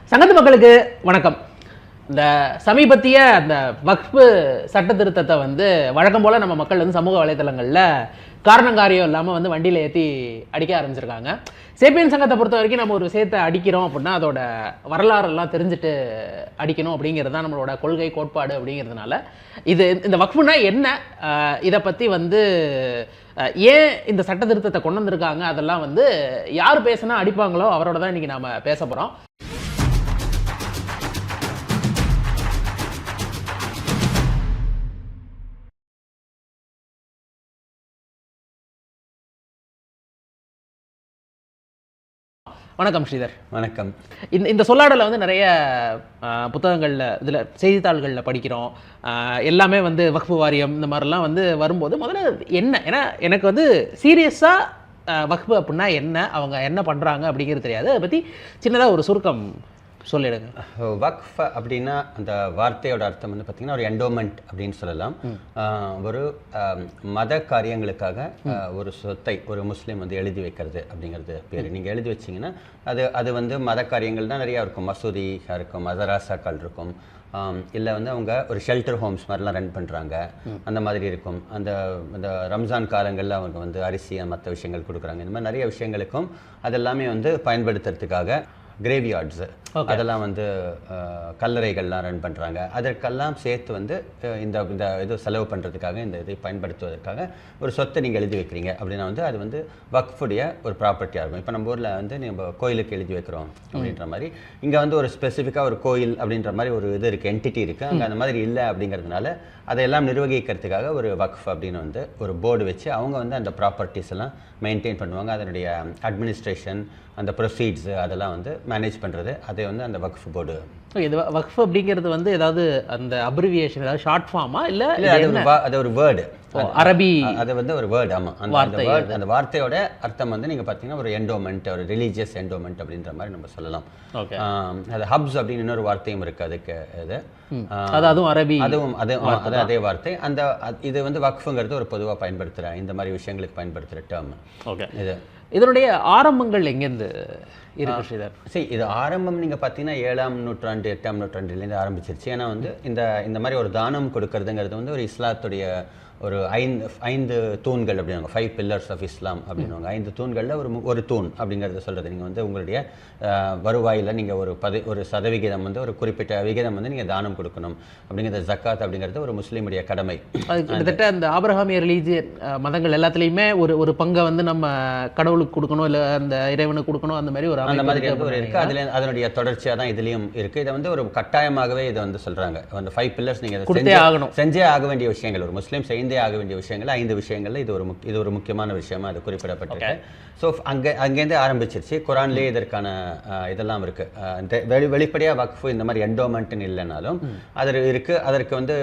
சங்கத்து மக்களுக்கு வணக்கம். இந்த சமீபத்திய அந்த வக்ஃபு சட்ட திருத்தத்தை வந்து வழக்கம் போல் நம்ம மக்கள் வந்து சமூக வலைதளங்களில் காரணங்காரியம் இல்லாமல் வந்து வண்டியில் ஏற்றி அடிக்க ஆரம்பிச்சிருக்காங்க. சேப்பியன் சங்கத்தை பொறுத்த வரைக்கும் நம்ம ஒரு விஷயத்தை அடிக்கிறோம் அப்படின்னா அதோட வரலாறெல்லாம் தெரிஞ்சுட்டு அடிக்கணும் அப்படிங்கிறது தான் நம்மளோட கொள்கை கோட்பாடு. அப்படிங்கிறதுனால இந்த வக்ஃபுனா என்ன, இதை பற்றி வந்து ஏன் இந்த சட்ட திருத்தத்தை கொண்டு வந்திருக்காங்க, அதெல்லாம் வந்து யார் பேசுனா அடிப்பாங்களோ அவரோட தான் இன்றைக்கி நாம் பேச போகிறோம். வணக்கம் ஸ்ரீதர். வணக்கம். இந்த சொல்லாடலில் வந்து நிறைய புத்தகங்களில் இதில் செய்தித்தாள்களில் படிக்கிறோம். எல்லாமே வந்து வக்ஃபு வாரியம் இந்த மாதிரிலாம் வந்து வரும்போது முதல்ல என்ன, ஏன்னா எனக்கு வந்து சீரியஸாக வக்ஃபு அப்படின்னா என்ன, அவங்க என்ன பண்ணுறாங்க அப்படிங்கிறது தெரியாது. அதை பற்றி சின்னதாக ஒரு சுருக்கம் சொல்லிடுங்க. வக்ஃப் அப்படின்னா அந்த வார்த்தையோட அர்த்தம் வந்து பார்த்திங்கன்னா ஒரு என்டோமெண்ட் அப்படின்னு சொல்லலாம். ஒரு மத காரியங்களுக்காக ஒரு சொத்தை ஒரு முஸ்லீம் வந்து எழுதி வைக்கிறது அப்படிங்கிறது பேர். நீங்கள் எழுதி வச்சிங்கன்னா அது வந்து மத காரியங்கள் தான் நிறையா இருக்கும். மசூதியாக இருக்கும், மதராசாக்கள் இருக்கும், இல்லை வந்து அவங்க ஒரு ஷெல்டர் ஹோம்ஸ் மாதிரிலாம் ரன் பண்ணுறாங்க, அந்த மாதிரி இருக்கும். அந்த ரம்ஜான் காலங்களில் அவங்க வந்து அரிசி மற்ற விஷயங்கள் கொடுக்குறாங்க. இந்த மாதிரி நிறைய விஷயங்களுக்கும் அதெல்லாமே வந்து பயன்படுத்துறதுக்காக கிரேவியார்ட்ஸ் அதெல்லாம் வந்து கல்லறைகள்லாம் ரன் பண்ணுறாங்க. அதற்கெல்லாம் சேர்த்து வந்து இந்த இது செலவு பண்ணுறதுக்காக இந்த இதை பயன்படுத்துவதற்காக ஒரு சொத்தை நீங்கள் எழுதி வைக்கிறீங்க அப்படின்னா வந்து அது வந்து வக்ஃபுடைய ஒரு ப்ராப்பர்ட்டியாக இருக்கும். இப்போ நம்ம ஊரில் வந்து நம்ம கோயிலுக்கு எழுதி வைக்கிறோம் அப்படின்ற மாதிரி இங்கே வந்து ஒரு ஸ்பெசிஃபிக்காக ஒரு கோயில் அப்படின்ற மாதிரி ஒரு இது இருக்குது, என்டிட்டி இருக்குது. அங்கே அந்த மாதிரி இல்லை அப்படிங்கிறதுனால அதையெல்லாம் நிர்வகிக்கிறதுக்காக ஒரு வக்ஃப் அப்படின்னு வந்து ஒரு போர்டு வச்சு அவங்க வந்து அந்த ப்ராப்பர்ட்டிஸ் எல்லாம் மெயின்டைன் பண்ணுவாங்க. அதனுடைய அட்மினிஸ்ட்ரேஷன், அந்த ப்ரொசீட்ஸு அதெல்லாம் வந்து மேனேஜ் பண்ணுறது அதை வந்து அந்த வக்ஃப் போர்டு. இது வக்ஃப் அப்படிங்கிறது வந்து ஏதாவது அந்த அப்ரிவியேஷன், ஏதாவது ஷார்ட் ஃபார்மா இல்லை அது ஒரு வேர்டு, அரபி, அது வந்து ஒரு வேர்டு. ஆமாம், அந்த வார்த்தையோட அர்த்தம் வந்து நீங்கள் பார்த்தீங்கன்னா ஒரு என்டோமெண்ட், ஒரு ரிலீஜியஸ் என்டோமெண்ட் அப்படின்ற மாதிரி நம்ம சொல்லலாம். அது ஹப்ஸ் அப்படின்னு இன்னொரு வார்த்தையும் இருக்குது அதுக்கு. இது அதுவும் அரபி, அதுவும் அதே வார்த்தை. இது வந்து வக்ஃபுங்கிறது ஒரு பொதுவாக பயன்படுத்துகிற இந்த மாதிரி விஷயங்களுக்கு பயன்படுத்துகிற டேர்ம். இது இதனுடைய ஆரம்பங்கள் எங்கேருந்து இருக்கு ஸ்ரீதர்? சரி, இது ஆரம்பம் நீங்கள் பார்த்தீங்கன்னா 7ஆம் நூற்றாண்டு 8ஆம் நூற்றாண்டுலேருந்து ஆரம்பிச்சிருச்சு. ஏன்னா வந்து இந்த மாதிரி ஒரு தானம் கொடுக்கறதுங்கிறது வந்து ஒரு இஸ்லாத்துடைய ஒரு 5 தூண்கள் அப்படின்னாங்க, 5 pillars ஆஃப் இஸ்லாம் அப்படின்வாங்க. 5 தூண்களில் ஒரு தூண் அப்படிங்கிறத சொல்கிறது. நீங்கள் வந்து உங்களுடைய வருவாயில் நீங்கள் ஒரு சதவிகிதம் வந்து ஒரு குறிப்பிட்ட விகிதம் வந்து நீங்கள் தானம் கொடுக்கணும் அப்படிங்கிறது ஜக்காத் அப்படிங்கிறது ஒரு முஸ்லீமுடைய கடமை. அது கிட்டத்தட்ட அந்த ஆபிரகாமிய ரிலீஜியன் மதங்கள் எல்லாத்துலேயுமே ஒரு பங்கை வந்து நம்ம கடவுளுக்கு கொடுக்கணும், இல்லை அந்த இறைவனுக்கு கொடுக்கணும், அந்த மாதிரி அந்த மாதிரி இருக்குது. அதில் அதனுடைய தொடர்ச்சியாக தான் இதுலேயும் இருக்குது. இதை வந்து ஒரு கட்டாயமாகவே இதை வந்து சொல்கிறாங்க. அந்த 5 pillars நீங்கள் செஞ்சே ஆக வேண்டிய விஷயங்கள், ஒரு முஸ்லீம் ஆக வேண்டிய விஷயங்கள் 5 விஷயங்கள்ல இது ஒரு முக்கியமான விஷயமா அது குறிப்பிடப்பட்டிருக்கு. ஸோ அங்கேருந்து ஆரம்பிச்சிருச்சு. குரான்லேயே இதற்கான இதெல்லாம் இருக்கு. வெளிப்படையாக வக்ஃபு இந்த மாதிரி என்டோமெண்ட்னு இல்லைனாலும் அது இருக்கு. அதற்கு வந்து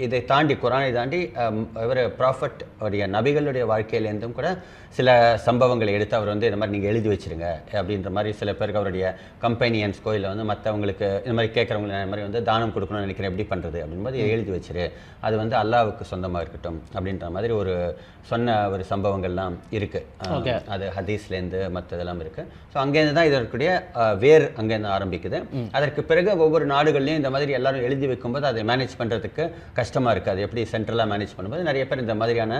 இதை தாண்டி, குரானை தாண்டி இவர் ப்ராஃபட் உடைய நபிகளுடைய வாழ்க்கையிலேருந்தும் கூட சில சம்பவங்களை எடுத்து அவர் வந்து இந்த மாதிரி நீங்கள் எழுதி வச்சிருங்க அப்படின்ற மாதிரி சில பேருக்கு அவருடைய கம்பெனியன்ஸ்கோ இல்லை வந்து மற்றவங்களுக்கு இந்த மாதிரி கேட்குறவங்க இந்த மாதிரி வந்து தானம் கொடுக்கணும்னு நினைக்கிறேன், எப்படி பண்ணுறது அப்படின்போது எழுதி வச்சிரு, அது வந்து அல்லாவுக்கு சொந்தமாக இருக்கட்டும் அப்படின்ற மாதிரி சொன்ன ஒரு சம்பவங்கள்லாம் இருக்குது. அது ஹதீஸ்லேருந்து மற்ற இதெல்லாம் இருக்குது. ஸோ அங்கேருந்து தான் இதற்குடைய வேர் அங்கேருந்து ஆரம்பிக்குது. அதற்கு பிறகு ஒவ்வொரு நாடுகள்லையும் இந்த மாதிரி எல்லாரும் எழுதி வைக்கும்போது அதை மேனேஜ் பண்ணுறதுக்கு கஷ்டமாக இருக்குது. அது எப்படி சென்ட்ரலாக மேனேஜ் பண்ணும்போது நிறைய பேர் இந்த மாதிரியான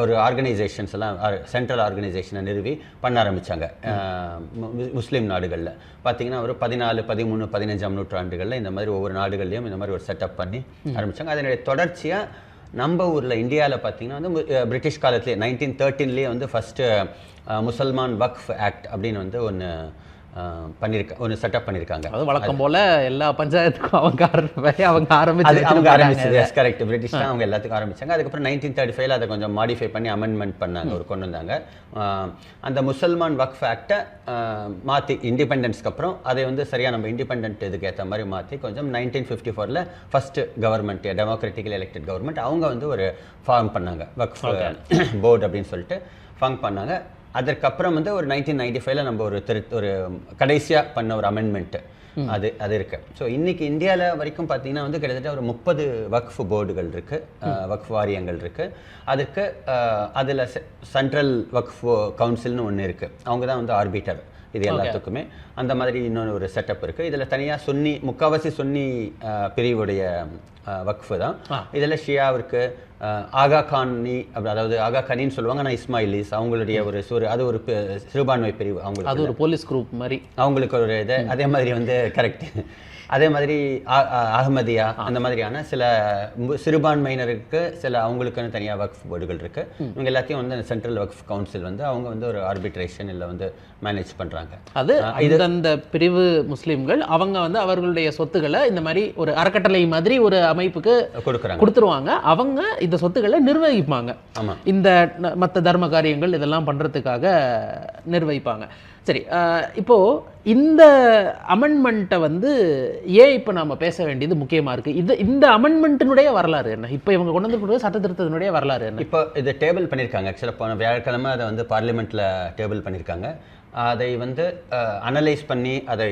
ஒரு ஆர்கனைசேஷன்ஸ் எல்லாம் சென்ட்ரல் ஆர்கனைசேஷனை நிறுவி பண்ண ஆரம்பித்தாங்க. முஸ்லீம் நாடுகளில் பார்த்தீங்கன்னா ஒரு 14, 13, 15ஆம் நூற்றாண்டுகளில் இந்த மாதிரி ஒவ்வொரு நாடுகள்லையும் இந்த மாதிரி ஒரு செட்டப் பண்ணி ஆரம்பித்தாங்க. அதனுடைய தொடர்ச்சியாக நம்ம ஊரில் இந்தியாவில் பார்த்தீங்கன்னா வந்து பிரிட்டிஷ் காலத்துலேயே 1913 வந்து ஃபஸ்ட்டு முசல்மான் வக்ஃப் ஆக்ட் அப்படின்னு வந்து ஒன்று செட்டப் பண்ணியிருக்காங்க. அது வழக்கம் போல் எல்லா பஞ்சாயத்துக்கும் அவங்க ஆரம்பிச்சது. கரெக்ட், பிரிட்டிஷ் தான் அவங்க எல்லாத்துக்கும் ஆரம்பித்தாங்க. அதுக்கப்புறம் 1935 அதை கொஞ்சம் மாடிஃபை பண்ணி அமெண்ட்மெண்ட் பண்ணாங்க, கொண்டு வந்தாங்க. அந்த முசல்மான் வக்ஃப் ஆக்டை மாற்றி இண்டிபெண்டன்ஸ்க்கு அப்புறம் அதை வந்து சரியாக நம்ம இண்டிபெண்டன்ட் இதுக்கு ஏற்ற மாதிரி மாற்றி கொஞ்சம் 1954 first government, democratically elected government, அவங்க வந்து ஒரு ஃபார்ம் பண்ணாங்க, வக்ஃப் போர்டு அப்படின்னு சொல்லிட்டு ஃபார்ம் பண்ணாங்க. அதற்கப்புறம் வந்து ஒரு 1995 நம்ம ஒரு கடைசியாக பண்ண ஒரு அமெண்ட்மெண்ட்டு அது இருக்கு. ஸோ இன்னைக்கு இந்தியாவில் வரைக்கும் பார்த்தீங்கன்னா வந்து கிட்டத்தட்ட ஒரு 30 வக்ஃப் போர்டுகள் இருக்கு, வக்ஃப் வாரியங்கள் இருக்கு. அதுக்கு அதில் சென்ட்ரல் வக்ஃப் கவுன்சில்னு ஒன்று இருக்கு. அவங்க தான் வந்து ஆர்பிட்டர். இது எல்லாத்துக்குமே. அந்த மாதிரி இன்னொரு ஒரு செட்டப் இருக்குது. இதில் தனியாக சுன்னி, முக்கால்வாசி சுன்னி பிரிவுடைய வக்ஃபு தான். இதில் ஷியாவிற்கு ஆகா கானி, அதாவது ஆகா கனின்னு சொல்லுவாங்க, ஆனால் இஸ்மாயிலிஸ் அவங்களுடைய அது ஒரு சிறுபான்மை பிரிவு. அவங்களுக்கு அது ஒரு போலீஸ் குரூப் மாதிரி அவங்களுக்கு ஒரு இது. அதே மாதிரி வந்து கரெக்ட். அதே மாதிரி அஹ்மதியா அந்த மாதிரியான சில சிறுபான்மையினருக்கு சில அவங்களுக்குன்னு தனியாக வக்ஃப் போர்டுகள் இருக்கு. இவங்க எல்லாத்தையும் வந்து சென்ட்ரல் வக்ஃப் கவுன்சில் வந்து அவங்க வந்து ஒரு ஆர்பிட்ரேஷன் இல்லை வந்து மேனேஜ் பண்றாங்க. அது அந்த பிரிவு முஸ்லிம்கள் அவங்க வந்து அவர்களுடைய சொத்துக்களை இந்த மாதிரி ஒரு அறக்கட்டளை மாதிரி ஒரு அமைப்புக்கு கொடுத்துருவாங்க. அவங்க இந்த சொத்துக்களை நிர்வகிப்பாங்க. இந்த மற்ற தர்ம காரியங்கள் இதெல்லாம் பண்றதுக்காக நிர்வகிப்பாங்க. சரி, இப்போ இந்த அமெண்ட்மெண்ட்டை வந்து ஏன் இப்போ நாம பேச வேண்டியது முக்கியமா இருக்கு? இந்த அமெண்ட்மெண்ட்டினுடைய வரலாறு என்ன? இப்போ இவங்க கொண்டு வந்து சட்ட திருத்தத்தினுடைய வரலாறு என்ன? இப்போ இதை டேபிள் பண்ணியிருக்காங்க. ஆக்சுவலாக போன வியாழக்கிழமை அதை வந்து பார்லிமெண்ட்ல டேபிள் பண்ணியிருக்காங்க. அதை வந்து அனலைஸ் பண்ணி அதை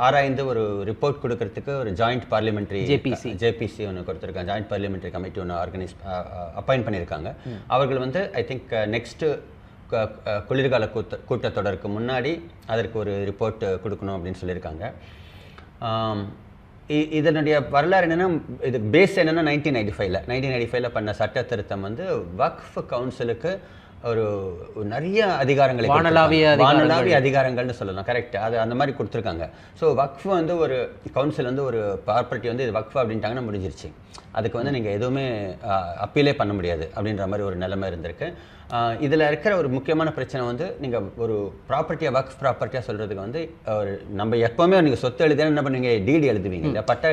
ஆராய்ந்து ஒரு ரிப்போர்ட் கொடுக்கறதுக்கு ஒரு ஜாயிண்ட் பார்லிமெண்ட்ரி ஜேபிசி ஒன்று கொடுத்துருக்காங்க. ஜாயிண்ட் பார்லிமெண்ட்ரி கமிட்டி ஒன்று அப்பாயிண்ட் பண்ணியிருக்காங்க. அவர்கள் வந்து ஐ திங்க் நெக்ஸ்ட் குளிர்கால கூட்டத்தொடருக்கு முன்னாடி அதற்கு ஒரு ரிப்போர்ட் கொடுக்கணும் அப்படின்னு சொல்லியிருக்காங்க. இதனுடைய வரலாறு என்னென்னா, இது பேஸ் என்னென்னா 1995 பண்ண சட்ட திருத்தம் வந்து வக்ஃப் கவுன்சிலுக்கு ஒரு நிறைய அதிகாரங்களை, வானளாவிய அதிகாரங்கள்னு சொல்லலாம். கரெக்ட், அது அந்த மாதிரி கொடுத்துருக்காங்க. ஸோ வக்ஃப் வந்து ஒரு கவுன்சில் வந்து ஒரு ப்ராப்பர்ட்டி வந்து இது வக்ஃப் அப்படின்ட்டாங்கன்னா முடிஞ்சிருச்சு. அதுக்கு வந்து நீங்கள் எதுவுமே அப்பீலே பண்ண முடியாது அப்படின்ற மாதிரி ஒரு நிலைமை இருந்திருக்கு. இதில் இருக்கிற ஒரு முக்கியமான பிரச்சனை வந்து நீங்கள் ஒரு ப்ராப்பர்ட்டியாக வக்ஃப் ப்ராப்பர்ட்டியாக சொல்கிறதுக்கு வந்து ஒரு நம்ம எப்போவுமே நீங்கள் சொத்து எழுதி என்ன பண்ணுவீங்க, டிடி எழுதுவீங்க இல்லை, பட்டா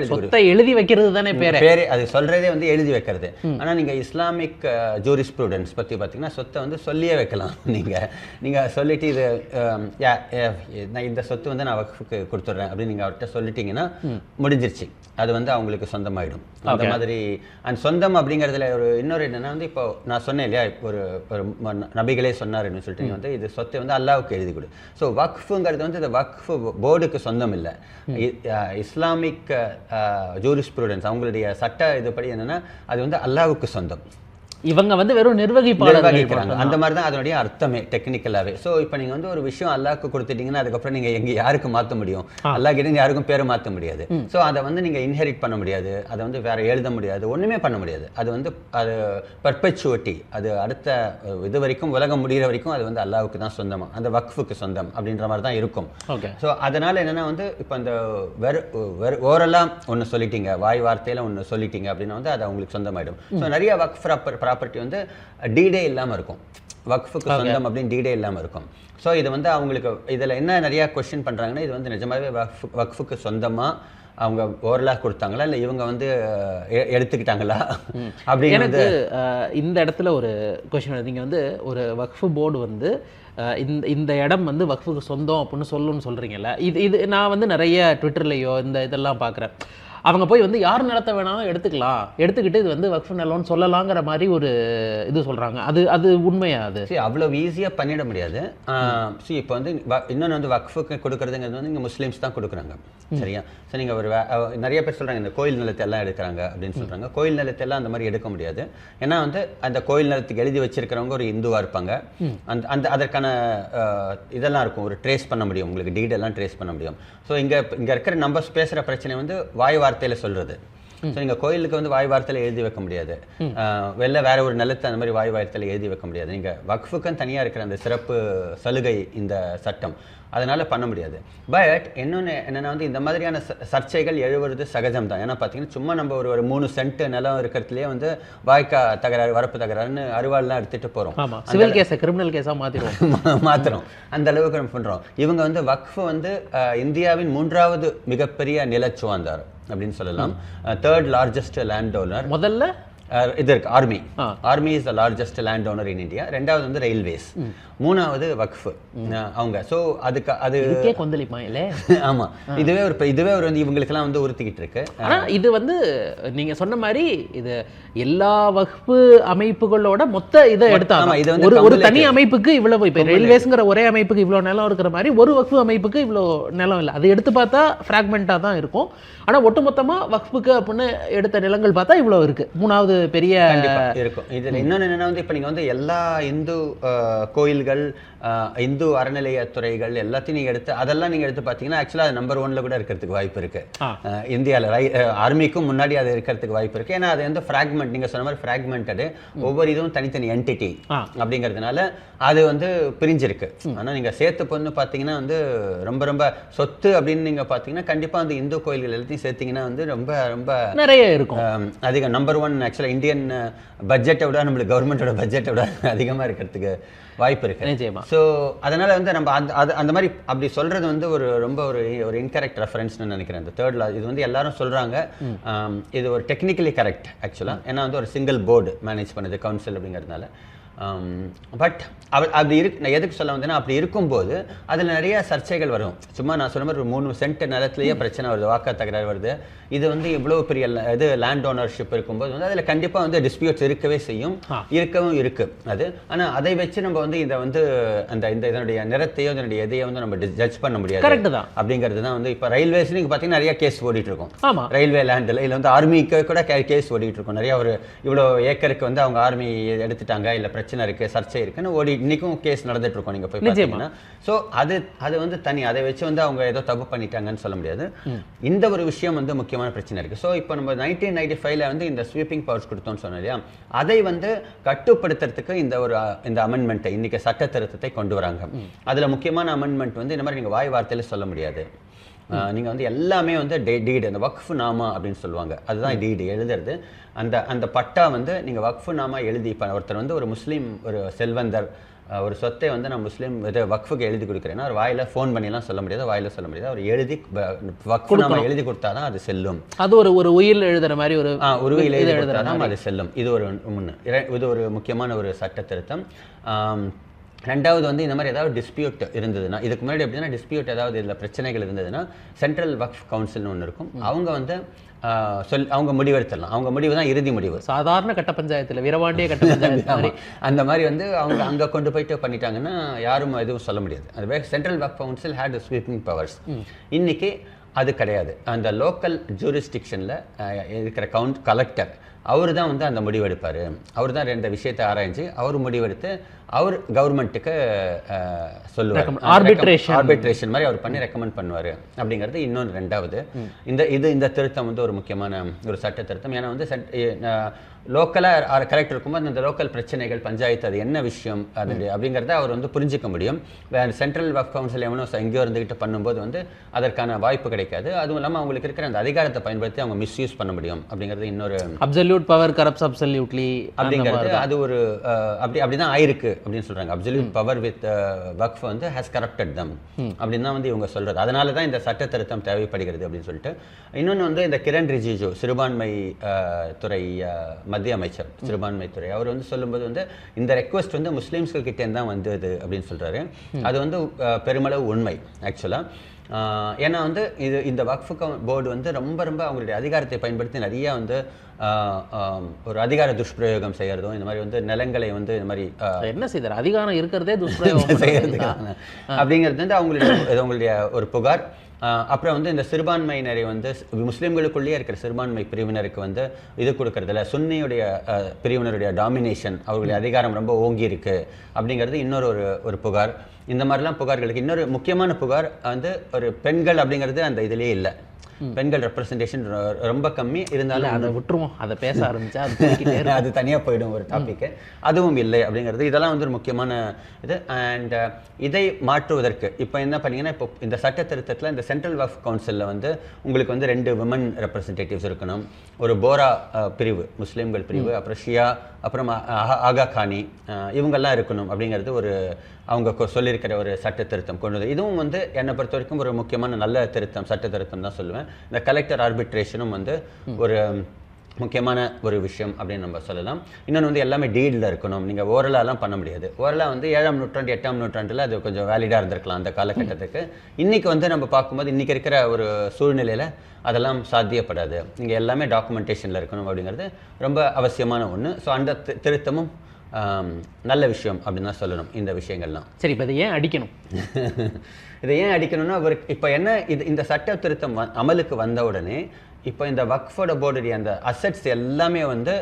எழுதி வைக்கிறது தானே பேர். அது சொல்கிறதே வந்து எழுதி வைக்கிறது. ஆனால் நீங்கள் இஸ்லாமிக் ஜூரிஸ்ப்ரூடன்ஸ் பற்றி பார்த்தீங்கன்னா சொத்தை வந்து சொல்லியே வைக்கலாம். நீங்கள் சொல்லிட்டு இது இந்த சொத்து வந்து நான் வக்ஃபுக்கு கொடுத்துட்றேன் அப்படின்னு நீங்கள் அவர்கிட்ட சொல்லிட்டீங்கன்னா முடிஞ்சிருச்சு. அது வந்து அவங்களுக்கு சொந்தமாயிடும். அந்த மாதிரி அண்ட் சொந்தம் அப்படிங்கிறதுல ஒரு இன்னொரு என்னன்னா வந்து இப்போ நான் சொன்னேன் இல்லையா, ஒரு நபிகளே சொன்னாருன்னு சொல்லிட்டு வந்து இது சொத்தை வந்து அல்லாவுக்கு எழுதி கொடு. ஸோ வக்ஃபுங்கிறது வந்து இந்த வக்ஃப் போர்டுக்கு சொந்தம் இல்லை. இஸ்லாமிக் ஜூரிஸ்ப்ரூடன்ஸ் அவங்களுடைய சட்ட இதுபடி என்னன்னா அது வந்து அல்லாவுக்கு சொந்தம். இவங்க வந்து வெறும் நிர்வகிப்பாளர்கள். அந்த மாதிரி தான் அதனுடைய அர்த்தமே டெக்னிக்கலாகவே. ஸோ இப்போ நீங்கள் வந்து ஒரு விஷயம் அல்லாஹ்க்கு கொடுத்துட்டீங்கன்னா அதுக்கப்புறம் நீங்கள் எங்கே யாருக்கு மாற்ற முடியும்? அல்லாஹ் கிட்ட யாருக்கும் பேரை மாற்ற முடியாது. ஸோ அதை வந்து நீங்கள் இன்ஹெரிட் பண்ண முடியாது, அதை வந்து வேற எழுத முடியாது, ஒன்றுமே பண்ண முடியாது. அது வந்து அது பர்பெச்சுவிட்டி, அது அடுத்த இது வரைக்கும் உலகம் முடிகிற வரைக்கும் அது வந்து அல்லாஹ்வுக்கு தான் சொந்தமாக, அந்த வக்ஃபுக்கு சொந்தம் அப்படின்ற மாதிரி தான் இருக்கும். ஸோ அதனால் என்னென்னா வந்து இப்போ அந்த ஓரெல்லாம் ஒன்று சொல்லிட்டீங்க, வாய் வார்த்தையில் ஒன்று சொல்லிட்டீங்க அப்படின்னா வந்து அது அவங்களுக்கு சொந்தமாயிடும். ஸோ நிறைய வக்ஃப் ப்ராப்பர்ட்டி வந்து டீடே இல்லாமல் இருக்கும், வக்ஃபுக்கு சொந்தம் அப்படின்னு டீடே இல்லாமல் இருக்கும். ஸோ இது வந்து அவங்களுக்கு இதில் என்ன நிறையா கொஸ்டின் பண்ணுறாங்கன்னா, இது வந்து நிஜமாகவே வக்ஃபுக்கு சொந்தமாக அவங்க ஓவர்லாக் கொடுத்தாங்களா இல்லை இவங்க வந்து எடுத்துக்கிட்டாங்களா அப்படின்னு. எனக்கு இந்த இடத்துல ஒரு கொஸ்டின், நீங்கள் வந்து ஒரு வக்ஃபு போர்டு வந்து இந்த இடம் வந்து வக்ஃபுக்கு சொந்தம் அப்படின்னு சொல்லணும்னு சொல்கிறீங்கல்ல, இது நான் வந்து நிறைய ட்விட்டர்லையோ இதெல்லாம் பார்க்குறேன். அவங்க போய் வந்து யார் நிலத்தை வேணாலும் எடுத்துக்கிட்டு இது வந்து வக்ஃப் நிலம்னு சொல்லலாங்கிற மாதிரி ஒரு இது சொல்கிறாங்க. அது உண்மையா? அது அவ்வளோ ஈஸியாக பண்ணிட முடியாது. இப்போ வந்து இன்னொன்று வந்து வக்ஃபுக்கு கொடுக்குறதுங்கிறது வந்து இங்கே முஸ்லீம்ஸ் தான் கொடுக்குறாங்க, சரியா? ஸோ நீங்கள் ஒரு நிறைய பேர் சொல்கிறாங்க இந்த கோயில் நிலத்தை எல்லாம் எடுக்கிறாங்க அப்படின்னு சொல்கிறாங்க. கோயில் நிலத்தை எல்லாம் அந்த மாதிரி எடுக்க முடியாது. ஏன்னா வந்து அந்த கோயில் நிலத்துக்கு எழுதி வச்சிருக்கிறவங்க ஒரு இந்துவாக இருப்பாங்க. அதற்கான இதெல்லாம் இருக்கும், ஒரு ட்ரேஸ் பண்ண முடியும், உங்களுக்கு டீடெல்லாம் ட்ரேஸ் பண்ண முடியும். ஸோ இங்கே இருக்கிற நம்ம பேசுகிற பிரச்சனை வந்து வாய் வார்த்தையில் சொல்கிறது. ஸோ நீங்கள் கோயிலுக்கு வந்து வாய் வார்த்தையில் எழுதி வைக்க முடியாது, வேற ஒரு நிலத்தை அந்த மாதிரி வாய் வார்த்தையில் எழுதி வைக்க முடியாது. நீங்கள் வக்ஃபுக்குன்னு தனியாக இருக்கிற அந்த சிறப்பு சலுகை இந்த சட்டம், அதனால பண்ண முடியாது. பட் இன்னொன்று என்னென்னா வந்து இந்த மாதிரியான சர்ச்சைகள் எழுவது சகஜம் தான். ஏன்னா பார்த்தீங்கன்னா சும்மா நம்ம ஒரு 3 சென்ட் நிலம் இருக்கிறதுலேயே வந்து வாய்க்கா தகராறு, வரப்பு தகராறுன்னு அறுவாள்லாம் எடுத்துகிட்டு போகிறோம். சிவில் கேஸை கிரிமினல் கேஸாக மாற்றுறோம். அந்த அளவுக்கு நம்ம பண்ணுறோம். இவங்க வந்து வக்ஃப் வந்து இந்தியாவின் 3வது மிகப்பெரிய நிலச்சுவாந்தார் அப்படின்னு சொல்லலாம். 3rd largest land owner. முதல்ல இது இருக்கு army is the largest land owner in India. 2வது வந்து ரயில்வேஸ், 3வது வக்ஃப் அவங்க. ஸோ அதுக்கு அது கொந்தளிப்பா இல்லை? ஆமா, இதுவே ஒரு வந்து இவங்களுக்கெல்லாம் வந்து உறுத்திக்கிட்டு இருக்கு. ஆனால் இது வந்து நீங்க சொன்ன மாதிரி இது எல்லா வக்ஃப் அமைப்புகளோட மொத்த இதை எடுத்தாங்க. இது வந்து ஒரு தனி அமைப்புக்கு இவ்வளவு, இப்போ ரயில்வேஸ்ங்கிற ஒரே அமைப்புக்கு இவ்வளோ நிலம் இருக்கிற மாதிரி ஒரு வக்ஃப் அமைப்புக்கு இவ்வளோ நிலம் இல்லை. அது எடுத்து பார்த்தா ஃப்ராக்மெண்ட்டாக தான் இருக்கும். ஆனால் ஒட்டுமொத்தமாக வக்ஃபுக்கு அப்படின்னு எடுத்த நிலங்கள் பார்த்தா இவ்வளோ இருக்கு. 3வது பெரிய இருக்கும். இதுல இன்னொன்னு என்னன்னா வந்து இப்ப நீங்க வந்து எல்லா இந்து கோயில்கள், இந்து அறநிலையத்துறைகள் எல்லாத்தையும் நீங்க எடுத்து அதெல்லாம் நீங்க எடுத்து பாத்தீங்கன்னா ஆக்சுவலா அது நம்பர் 1ல கூட இருக்கிறதுக்கு வாய்ப்பு இருக்கு. இந்தியால ஆர்மிக்கும் முன்னாடி அது இருக்கிறதுக்கு வாய்ப்பு இருக்கு. ஏன்னா அது வந்து ஃப்ராக்மெண்ட், நீங்க சொன்ன மாதிரி ஃப்ராக்மெண்டட், ஒவ்வொரு இதுவும் தனித்தனி என்டிட்டி அப்படிங்கிறதுனால அது வந்து பிரிஞ்சிருக்கு. ஆனா நீங்க சேர்த்து பொண்ணு பாத்தீங்கன்னா வந்து ரொம்ப ரொம்ப சொத்து அப்படின்னு நீங்க பாத்தீங்கன்னா கண்டிப்பா அந்த இந்து கோயில்கள் எல்லாத்தையும் சேர்த்தீங்கன்னா வந்து ரொம்ப ரொம்ப நிறைய இருக்கும். அதிகம் நம்பர் 1 ஆக்சுவலா இந்தியன் பட்ஜெட்டை விட நம்மளுக்கு கவர்மெண்டோட பட்ஜெட்டை விட அதிகமா இருக்கிறதுக்கு வாய்ப்பு இருக்கு. ஸோ அதனால வந்து நம்ம அந்த மாதிரி அப்படி சொல்றது வந்து ஒரு ரொம்ப ஒரு இன்கரெக்ட் ரெஃபரன்ஸ்னு நினைக்கிறேன். இந்த தேர்ட் லா இது வந்து எல்லாரும் சொல்றாங்க இது ஒரு டெக்னிக்கலி கரெக்ட் ஆக்சுவலா. ஏன்னா வந்து ஒரு சிங்கிள் போர்டு மேனேஜ் பண்ணுது கவுன்சில் அப்படிங்கிறதுனால. பட் அப்படி நான் எதுக்கு சொல்ல வந்தேன்னா அப்படி இருக்கும்போது அதில் நிறைய சர்ச்சைகள் வரும். சும்மா நான் சொன்ன மாதிரி ஒரு 3 சென்ட் நிலத்திலேயே பிரச்சனை வருது, வாக்கா தகராறு வருது. இது வந்து இவ்வளோ பெரிய இது லேண்ட் ஓனர்ஷிப் இருக்கும்போது வந்து அதில் கண்டிப்பாக வந்து டிஸ்பியூட்ஸ் இருக்கவே செய்யும், இருக்கவும் இருக்கு அது. ஆனால் அதை வச்சு நம்ம வந்து இதை வந்து இதனுடைய நிறத்தையோ இதனுடைய எதையோ வந்து நம்ம ஜட்ஜ் பண்ண முடியாது. கரெக்ட் தான். அப்படிங்கிறது தான் வந்து இப்போ ரயில்வேஸ் நீங்கள் பார்த்தீங்கன்னா நிறைய கேஸ் ஓடிட்டு இருக்கும். ரயில்வே லேண்டில் இல்லை வந்து ஆர்மிக்கு கூட கேஸ் ஓடிட்டு இருக்கும். நிறைய ஒரு இவ்வளோ ஏக்கருக்கு வந்து அவங்க ஆர்மி எடுத்துட்டாங்க, இல்லை பிரச்சனை இருக்கு, சர்ச்சை இருக்குன்னு ஓடி இன்னைக்கும் கேஸ் நடந்துட்டு இருக்கோம். நீங்க போய் பார்த்தீங்கன்னா ஸோ அது வந்து தனி, அதை வச்சு வந்து அவங்க ஏதோ தப்பு பண்ணிட்டாங்கன்னு சொல்ல முடியாது. இந்த ஒரு விஷயம் வந்து முக்கியமான பிரச்சனை இருக்கு. ஸோ இப்போ நம்ம 1995ல வந்து இந்த ஸ்வீப்பிங் பவர்ஸ் கொடுத்தோம்னு சொன்னோம் இல்லையா, அதை வந்து கட்டுப்படுத்துறதுக்கு இந்த அமெண்ட்மெண்ட்டை இன்னைக்கு சட்ட திருத்தத்தை கொண்டு வராங்க. அதுல முக்கியமான அமெண்ட்மெண்ட் வந்து இந்த மாதிரி நீங்க வாய் வார்த்தையில சொல்ல முடியாது. நீங்க வந்து எல்லாமே வந்து டீடு, அந்த வக்ஃப் நாமா அப்படின்னு சொல்லுவாங்க, அதுதான் டீடு எழுதுறது. அந்த பட்டா வந்து நீங்க வக்ஃப் நாமா எழுதி, இப்போ ஒருத்தர் வந்து ஒரு முஸ்லீம் ஒரு செல்வந்தர் ஒரு சொத்தை வந்து நான் முஸ்லீம் இது வக்ஃபுக்கு எழுதி கொடுக்குறேன்னா அவர் வாயில ஃபோன் பண்ணிலாம் சொல்ல முடியாது, வாயில சொல்ல முடியாது. அவர் எழுதி வக்ஃப் நாமா எழுதி கொடுத்தாதான் அது செல்லும். அது ஒரு உயிர் எழுதுற மாதிரி ஒரு உயிர் எழுதி கொடுத்தாதான் அது செல்லும். இது ஒரு முக்கியமான ஒரு சட்ட திருத்தம். ரெண்டாவது வந்து இந்த மாதிரி ஏதாவது டிஸ்பியூட் இருந்ததுன்னா, இதுக்கு முன்னாடி எப்படின்னா டிஸ்பியூட் ஏதாவது இதில் பிரச்சனைகள் இருந்ததுன்னா சென்ட்ரல் வக்ஃப் கவுன்சில்னு ஒன்று இருக்கும். அவங்க வந்து அவங்க முடிவெடுத்துடலாம். அவங்க முடிவு தான் இறுதி முடிவு. சாதாரண கட்ட பஞ்சாயத்தில், வீரபாண்டிய கட்ட பஞ்சாயத்து அந்த மாதிரி வந்து அவங்க அங்கே கொண்டு போயிட்டு பண்ணிட்டாங்கன்னா யாரும் எதுவும் சொல்ல முடியாது. அதுவே Central Waqf Council had sweeping powers. இன்னைக்கு அது கிடையாது. அந்த லோக்கல் ஜூரிஸ்டிக்ஷனில் இருக்கிற கலெக்டர் அவர் தான் வந்து அந்த முடிவெடுப்பார். அவர் தான் இந்த விஷயத்தை ஆராய்ஞ்சு அவர் முடிவெடுத்து அவர் கவர்மெண்ட்டுக்கு சொல்லுவார். ஆர்பிட்ரேஷன் மாதிரி அவர் பண்ணி ரெக்கமெண்ட் பண்ணுவார் அப்படிங்கிறது இன்னொன்று. ரெண்டாவது இந்த திருத்தம் வந்து ஒரு முக்கியமான ஒரு சட்ட திருத்தம். ஏன்னா வந்து லோக்கலாக கரெக்ட் இருக்கும்போது அந்த லோக்கல் பிரச்சனைகள் பஞ்சாயத்து அது என்ன விஷயம் அது அப்படிங்கிறத அவர் வந்து புரிஞ்சிக்க முடியும். சென்ட்ரல் வக்ஃப் கவுன்சில் எவனோ எங்கேயோ இருந்துகிட்டு பண்ணும்போது வந்து அதற்கான வாய்ப்பு கிடைக்காது. அதுவும் இல்லாமல் அவங்களுக்கு இருக்கிற அந்த அதிகாரத்தை பயன்படுத்தி அவங்க மிஸ்யூஸ் பண்ண முடியும் அப்படிங்கிறது இன்னொரு. அப்சல்யூட் பவர் கரப்ட்ஸ் அப்சல்யூட்லி அப்படிங்கிறது அது ஒரு அப்படிதான் ஆயிருக்கு அப்படின்னு சொல்றாங்க. அப்சல்யூட் பவர் வித் வக்ஃப் வந்து ஹஸ் கரப்டட் தம் அப்படின்னு தான் வந்து இவங்க சொல்றது. அதனால தான் இந்த சட்ட திருத்தம் தேவைப்படுகிறது அப்படின்னு சொல்லிட்டு. இன்னொன்று வந்து இந்த கிரண் ரிஜிஜு சிறுபான்மை துறை மத்திய அமைச்சர் சிறுபான்மை துறை, அவர் வந்து சொல்லும்போது வந்து இந்த ரெக்வஸ்ட் வந்து முஸ்லீம்ஸ்கள் கிட்டே தான் வந்தது அப்படின்னு சொல்றாரு. அது வந்து பெருமளவு உண்மை ஆக்சுவலா. ஏன்னா வந்து இந்த வக்ஃப் போர்டு வந்து ரொம்ப ரொம்ப அவங்களுடைய அதிகாரத்தை பயன்படுத்தி நிறைய வந்து ஒரு அதிகார துஷ்பிரயோகம் செய்யறதும், இந்த மாதிரி வந்து நிலங்களை வந்து இந்த மாதிரி என்ன செய்தார் அதிகாரம் இருக்கிறதே துஷ்பிரயோகம் செய்யறதுக்கான அப்படிங்கிறது வந்து அவங்களுடைய ஒரு புகார். அப்புறம் வந்து இந்த சிறுபான்மையினரை வந்து முஸ்லீம்களுக்குள்ளேயே இருக்கிற சிறுபான்மை பிரிவினருக்கு வந்து இது கொடுக்கறதுல சுன்னியுடைய பிரிவினருடைய டாமினேஷன், அவர்களுடைய அதிகாரம் ரொம்ப ஓங்கி இருக்கு அப்படிங்கிறது இன்னொரு ஒரு புகார். இந்த மாதிரிலாம் புகார்களுக்கு இன்னொரு முக்கியமான புகார் வந்து ஒரு பெண்கள் அப்படிங்கிறது அந்த இதுலேயே இல்லை. பெண்கள் ரெப்ரசன்டேஷன் ரொம்ப கம்மி. இருந்தாலும் அதை விட்டுருவோம், அதை பேச ஆரம்பிச்சா அது தனியாக போயிடும் ஒரு டாபிக். அதுவும் இல்லை அப்படிங்கிறது இதெல்லாம் வந்து ஒரு முக்கியமான இது. அண்ட் இதை மாற்றுவதற்கு இப்போ என்ன பண்ணீங்கன்னா, இப்போ இந்த சட்ட திருத்தத்தில் இந்த சென்ட்ரல் வக்ஃப் கவுன்சிலில் வந்து உங்களுக்கு வந்து 2 விமன் ரெப்ரசன்டேட்டிவ்ஸ் இருக்கணும். ஒரு போரா பிரிவு முஸ்லீம்கள் பிரிவு, அப்புறம் ஷியா, அப்புறம் ஆகா கானி, இவங்கெல்லாம் இருக்கணும் அப்படிங்கிறது ஒரு அவங்க சொல்லியிருக்கிற ஒரு சட்ட திருத்தம் கொண்டு வந்து. இதுவும் வந்து என்னை பொறுத்த வரைக்கும் ஒரு முக்கியமான நல்ல திருத்தம், சட்ட திருத்தம் தான் சொல்லுவேன். இந்த கலெக்டர் ஆர்பிட்ரேஷனும் வந்து ஒரு முக்கியமான ஒரு விஷயம் அப்படின்னு நம்ம சொல்லலாம். இன்னொன்று வந்து எல்லாமே டீடில் இருக்கணும். நீங்கள் ஓரலாலாம் பண்ண முடியாது. ஓரலாக வந்து 7ஆம் நூற்றாண்டு 8ஆம் நூற்றாண்டில் அது கொஞ்சம் வேலிடாக இருந்திருக்கலாம் அந்த காலகட்டத்துக்கு. இன்றைக்கி வந்து நம்ம பார்க்கும்போது இன்றைக்கி இருக்கிற ஒரு சூழ்நிலையில் அதெல்லாம் சாத்தியப்படாது. நீங்கள் எல்லாமே டாக்குமெண்டேஷனில் இருக்கணும் அப்படிங்கிறது ரொம்ப அவசியமான ஒன்று. ஸோ அந்த திருத்தமும் நல்ல விஷயம் அப்படின்னு தான் சொல்லணும் இந்த விஷயங்கள்லாம். சரி, இப்போ இதை ஏன் அடிக்கணும்? இதை ஏன் அடிக்கணும்னா இப்போ என்ன இந்த சட்ட திருத்தம் அமலுக்கு வந்த உடனே இப்போ இந்த வக்ஃபோட போர்டுடைய அந்த அசெட்ஸ் எல்லாமே வந்து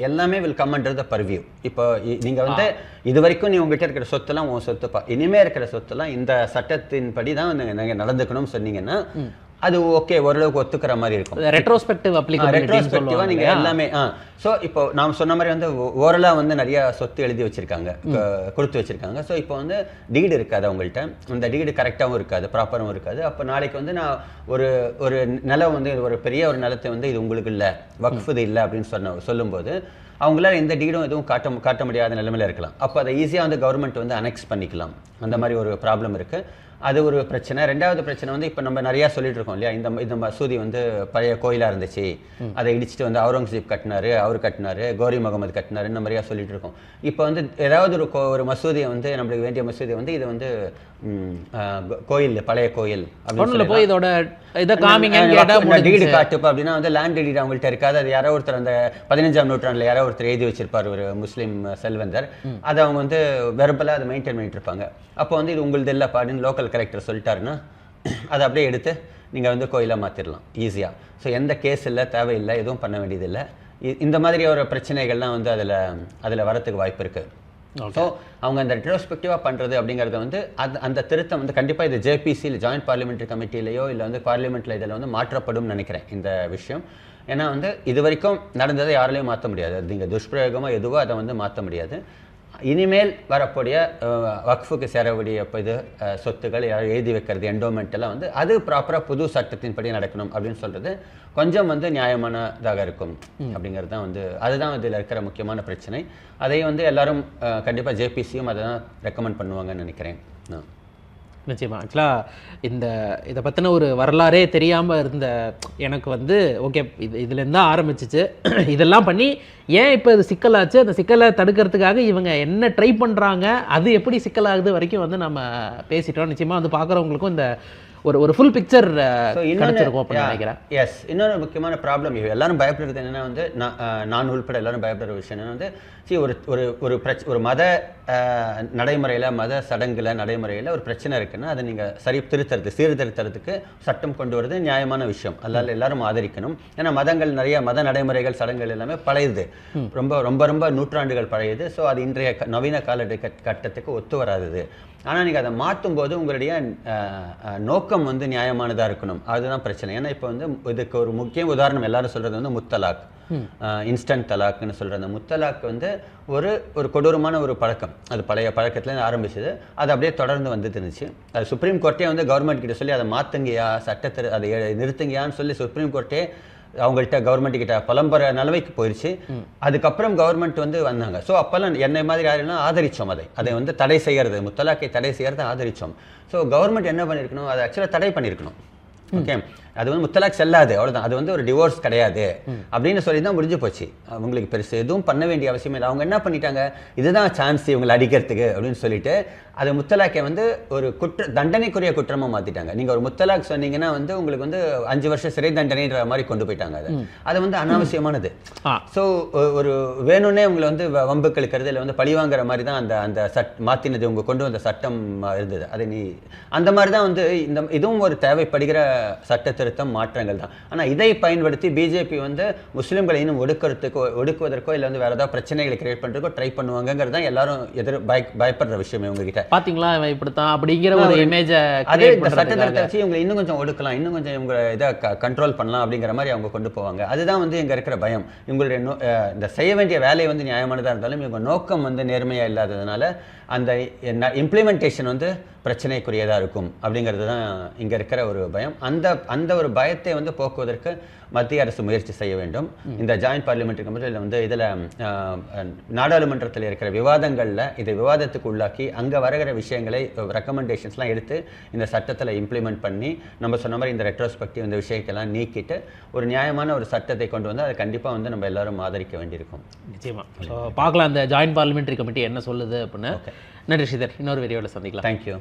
எல்லாமே will come under the purview. இப்போ நீங்க வந்து இது வரைக்கும் நீ உங்ககிட்ட இருக்கிற சொத்தெல்லாம் உன் சொத்துப்பா, இனிமே இருக்கிற சொத்தெல்லாம் இந்த சட்டத்தின் படி தான் நீங்க நடந்துக்கணும்னு சொன்னீங்கன்னா அது ஓகே, ஓரளவுக்கு ஒத்துக்கிற மாதிரி இருக்கும். ரெட்ரோஸ்பெக்டிவ் ரெட்ரோஸ்பெக்டிவா நீங்க எல்லாமே ஸோ இப்போ நாம் சொன்ன மாதிரி வந்து ஓரலா வந்து நிறைய சொத்து எழுதி வச்சிருக்காங்க, கொடுத்து வச்சிருக்காங்க. ஸோ இப்போ வந்து டீடு இருக்காது அவங்கள்ட்ட, அந்த டீடு கரெக்டாகவும் இருக்காது, ப்ராப்பராகவும் இருக்காது. அப்போ நாளைக்கு வந்து நான் ஒரு நிலம் வந்து ஒரு பெரிய ஒரு நிலத்தை வந்து இது உங்களுக்கு இல்லை, வக்ஃப் இது இல்லை அப்படின்னு சொல்லும்போது அவங்களால எந்த டீடும் எதுவும் காட்ட முடியாத நிலைமையில இருக்கலாம். அப்போ அதை ஈஸியாக வந்து கவர்மெண்ட் வந்து அனெக்ஸ் பண்ணிக்கலாம். அந்த மாதிரி ஒரு ப்ராப்ளம் இருக்கு. அது ஒரு பிரச்சனை. ரெண்டாவது பிரச்சனை வந்து இப்போ நம்ம நிறையா சொல்லிட்டு இருக்கோம் இல்லையா, இந்த மசூதி வந்து பழைய கோயிலாக இருந்துச்சு, அதை இடிச்சுட்டு வந்து அவுரங்கசீப் கட்டினாரு, அவர் கட்டினாரு, கோரி முகமது கட்டினாரு, இந்த மாதிரியா சொல்லிட்டு இருக்கோம். இப்போ வந்து ஏதாவது ஒரு மசூதியை வந்து நம்மளுக்கு வேண்டிய மசூதியை வந்து இது வந்து கோயில், பழைய கோயில் போய் இதோட இதை காமிங்க, டீடு காட்டுப்பா அப்படின்னா வந்து லேண்ட் டீடு அவங்கள்ட்ட இருக்காது. அது யாரோ ஒருத்தர் அந்த 15ஆம் நூற்றாண்டில் யாரோ ஒருத்தர் எழுதி வச்சிருப்பார், ஒரு முஸ்லீம் செல்வந்தர். அதை அவங்க வந்து வெர்பலாக அதை மெயின்டைன் பண்ணிட்டு இருப்பாங்க. அப்போ வந்து இது உங்களது இல்லை பாடுன்னு லோக்கல் கலெக்டர் சொல்லிட்டாருன்னா அதை அப்படியே எடுத்து நீங்கள் வந்து கோயிலாக மாற்றிடலாம் ஈஸியாக. ஸோ எந்த கேஸ் இல்லை, தேவையில்லை, எதுவும் பண்ண வேண்டியதில்லை. இந்த மாதிரி ஒரு பிரச்சனைகள்லாம் வந்து அதில் வரத்துக்கு வாய்ப்பு இருக்குது. ஸோ அவங்க அந்த ரெட்ரோஸ்பெக்டிவாக பண்ணுறது அப்படிங்கிறத வந்து அந்த திருத்தம் வந்து கண்டிப்பாக இது ஜேபிசியில் ஜாயிண்ட் பார்லிமெண்ட்ரி கமிட்டிலேயோ இல்லை வந்து பார்லிமெண்ட்டில் இதில் வந்து மாற்றப்படும் நினைக்கிறேன் இந்த விஷயம். ஏன்னா வந்து இது வரைக்கும் நடந்ததை யாராலையும் மாற்ற முடியாது. அது நீங்கள் துஷ்பிரயோகமாக எதுவோ அதை வந்து மாற்ற முடியாது. இனிமேல் வரக்கூடிய வக்ஃபுக்கு சேரக்கூடிய இது சொத்துக்கள் யாரும் எழுதி வைக்கிறது, என்டோமெண்ட் எல்லாம் வந்து அது ப்ராப்பராக புது சட்டத்தின்படி நடக்கணும் அப்படின்னு சொல்கிறது கொஞ்சம் வந்து நியாயமானதாக இருக்கும் அப்படிங்கிறது தான் வந்து அதுதான் இதில் இருக்கிற முக்கியமான பிரச்சனை. அதை வந்து எல்லாரும் கண்டிப்பாக ஜேபிசியும் அதை தான் ரெக்கமெண்ட் பண்ணுவாங்கன்னு நினைக்கிறேன். நிச்சயமா. ஆக்சுவலாக இதை பற்றின ஒரு வரலாறே தெரியாமல் இருந்த எனக்கு வந்து ஓகே இதுலேருந்து தான் ஆரம்பிச்சிச்சு. இதெல்லாம் பண்ணி ஏன் இப்போ இது சிக்கலாச்சு, அந்த சிக்கலை தடுக்கிறதுக்காக இவங்க என்ன ட்ரை பண்ணுறாங்க, அது எப்படி சிக்கலாகுது வரைக்கும் வந்து நம்ம பேசிட்டோம். நிச்சயமாக வந்து பார்க்குறவங்களுக்கும் இந்த ஒரு ஃபுல் பிக்சர் கிடைச்சிருக்கும் அப்படின்னு நினைக்கிறேன். எஸ், இன்னொரு முக்கியமான ப்ராப்ளம் எல்லாரும் பயப்படுறது என்னன்னா வந்து நான் உள்பட எல்லாரும் பயப்படுற விஷயம் என்னன்னா வந்து ஒரு மத நடைமுறையில், மத சடங்குல நடைமுறையில் ஒரு பிரச்சனை இருக்குன்னா அதை நீங்கள் சீர்திருத்தறதுக்கு சட்டம் கொண்டு வரது நியாயமான விஷயம். அதனால எல்லாரும் ஆதரிக்கணும். ஏன்னா மதங்கள் நிறைய மத நடைமுறைகள், சடங்குகள் எல்லாமே பழையது, ரொம்ப ரொம்ப ரொம்ப நூற்றாண்டுகள் பழையது. ஸோ அது இன்றைய நவீன காலகட்டத்துக்கு ஒத்து வராது. ஆனால் நீங்கள் அதை மாற்றும் போது உங்களுடைய நோக்கம் வந்து நியாயமானதாக இருக்கணும். அதுதான் பிரச்சனை. ஏன்னா இப்போ வந்து இதுக்கு ஒரு முக்கிய உதாரணம் எல்லாரும் சொல்கிறது வந்து முத்தலாக், இன்ஸ்டன்ட் தலாக்னு சொல்கிற அந்த முத்தலாக் வந்து ஒரு கொடூரமான ஒரு பழக்கம். அது பழைய பழக்கத்துலேருந்து ஆரம்பிச்சது, அது அப்படியே தொடர்ந்து வந்துட்டு இருந்துச்சு. அது சுப்ரீம் கோர்ட்டே வந்து கவர்மெண்ட் கிட்ட சொல்லி அதை மாற்றுங்கயா, சட்டத்தை அதை நிறுத்துங்கயான்னு சொல்லி சுப்ரீம் கோர்ட்டே அவங்கள்ட்ட கவர்மெண்ட் கிட்ட புலம்புற நிலைமைக்கு போயிடுச்சு. அதுக்கப்புறம் கவர்மெண்ட் வந்து வந்தாங்க. ஸோ அப்போல்லாம் என்னை மாதிரி யாரெல்லாம் ஆதரித்தோம், அதை வந்து தடை செய்யறது, முத்தலாக்கை தடை செய்யறதை ஆதரித்தோம். ஸோ கவர்மெண்ட் என்ன பண்ணியிருக்கணும், அதை ஆக்சுவலாக தடை பண்ணியிருக்கணும். ஓகே, அது வந்து முத்தலாக் செல்லாது, அவ்வளோதான், அது வந்து ஒரு டிவோர்ஸ் கிடையாது அப்படின்னு சொல்லி தான் முடிஞ்சு போச்சு. அவங்களுக்கு பெருசு எதுவும் பண்ண வேண்டிய அவசியம் இல்லை. அவங்க என்ன பண்ணிட்டாங்க, இதுதான் சான்ஸ் இவங்களை அடிக்கிறதுக்கு அப்படின்னு சொல்லிட்டு அது முத்தலாக்கை வந்து ஒரு தண்டனைக்குரிய குற்றமாக மாற்றிட்டாங்க. நீங்கள் ஒரு முத்தலாக் சொன்னீங்கன்னா வந்து உங்களுக்கு வந்து 5 வருஷம் சிறை தண்டனைன்ற மாதிரி கொண்டு போயிட்டாங்க. அது வந்து அனாவசியமானது. ஸோ ஒரு வேணும்னே உங்களை வந்து வம்புக்கு இழுக்கிறது இல்லை வந்து பழிவாங்கிற மாதிரி தான் அந்த மாற்றினது, உங்க கொண்டு வந்த சட்டம் இருந்தது. அது அந்த மாதிரி தான் வந்து இதுவும் ஒரு தேவைப்படுகிற சட்ட திருத்தம் மாற்றங்கள் தான். ஆனால் இதை பயன்படுத்தி பிஜேபி வந்து முஸ்லீம்களை இன்னும் ஒடுக்குவதற்கோ இல்லை வந்து வேற ஏதாவது பிரச்சனைகளை கிரியேட் பண்ணுறதுக்கோ ட்ரை பண்ணுவாங்கிறது தான் எல்லாரும் பயப்படுற விஷயம். இவங்க கிட்ட பாத்தீங்களா இப்படித்தான் அப்படிங்கிற ஒரு இமேஜ், அதே இந்த சட்டத்தை வச்சு இவங்களை இன்னும் கொஞ்சம் ஒடுக்கலாம், இன்னும் கொஞ்சம் இவங்க இதை கண்ட்ரோல் பண்ணலாம் அப்படிங்கிற மாதிரி அவங்க கொண்டு போவாங்க. அதுதான் வந்து இங்க இருக்கிற பயம். இவங்களுடைய இந்த செய்ய வேண்டிய வேலை வந்து நியாயமானதாக இருந்தாலும் இவங்க நோக்கம் வந்து நேர்மையா இல்லாததுனால அந்த இம்ப்ளிமெண்டேஷன் வந்து பிரச்சனைக்குரியதாக இருக்கும் அப்படிங்கிறது தான் இங்கே இருக்கிற ஒரு பயம். அந்த ஒரு பயத்தை வந்து போக்குவதற்கு மத்திய அரசு முயற்சி செய்ய வேண்டும். இந்த ஜாயிண்ட் பார்லிமெண்ட்ரி கமிட்டியில் வந்து இதில் நாடாளுமன்றத்தில் இருக்கிற விவாதங்களில் இதை விவாதத்துக்கு உள்ளாக்கி அங்கே வருகிற விஷயங்களை ரெக்கமெண்டேஷன்ஸ்லாம் எடுத்து இந்த சட்டத்தில் இம்ப்ளிமெண்ட் பண்ணி நம்ம சொன்ன மாதிரி இந்த ரெட்ரோஸ்பெக்டிவ் இந்த விஷயத்தெல்லாம் நீக்கிட்டு ஒரு நியாயமான ஒரு சட்டத்தை கொண்டு வந்து அதை கண்டிப்பாக வந்து நம்ம எல்லாரும் ஆதரிக்க வேண்டியிருக்கும். நிச்சயமா. ஸோ பார்க்கலாம் அந்த ஜாயிண்ட் பார்லிமெண்ட்ரி கமிட்டி என்ன சொல்லுது அப்படின்னு. நன்றி ஸ்ரீதர், இன்னொரு வீடியோவில் சந்திக்கலாம். தேங்க்யூ.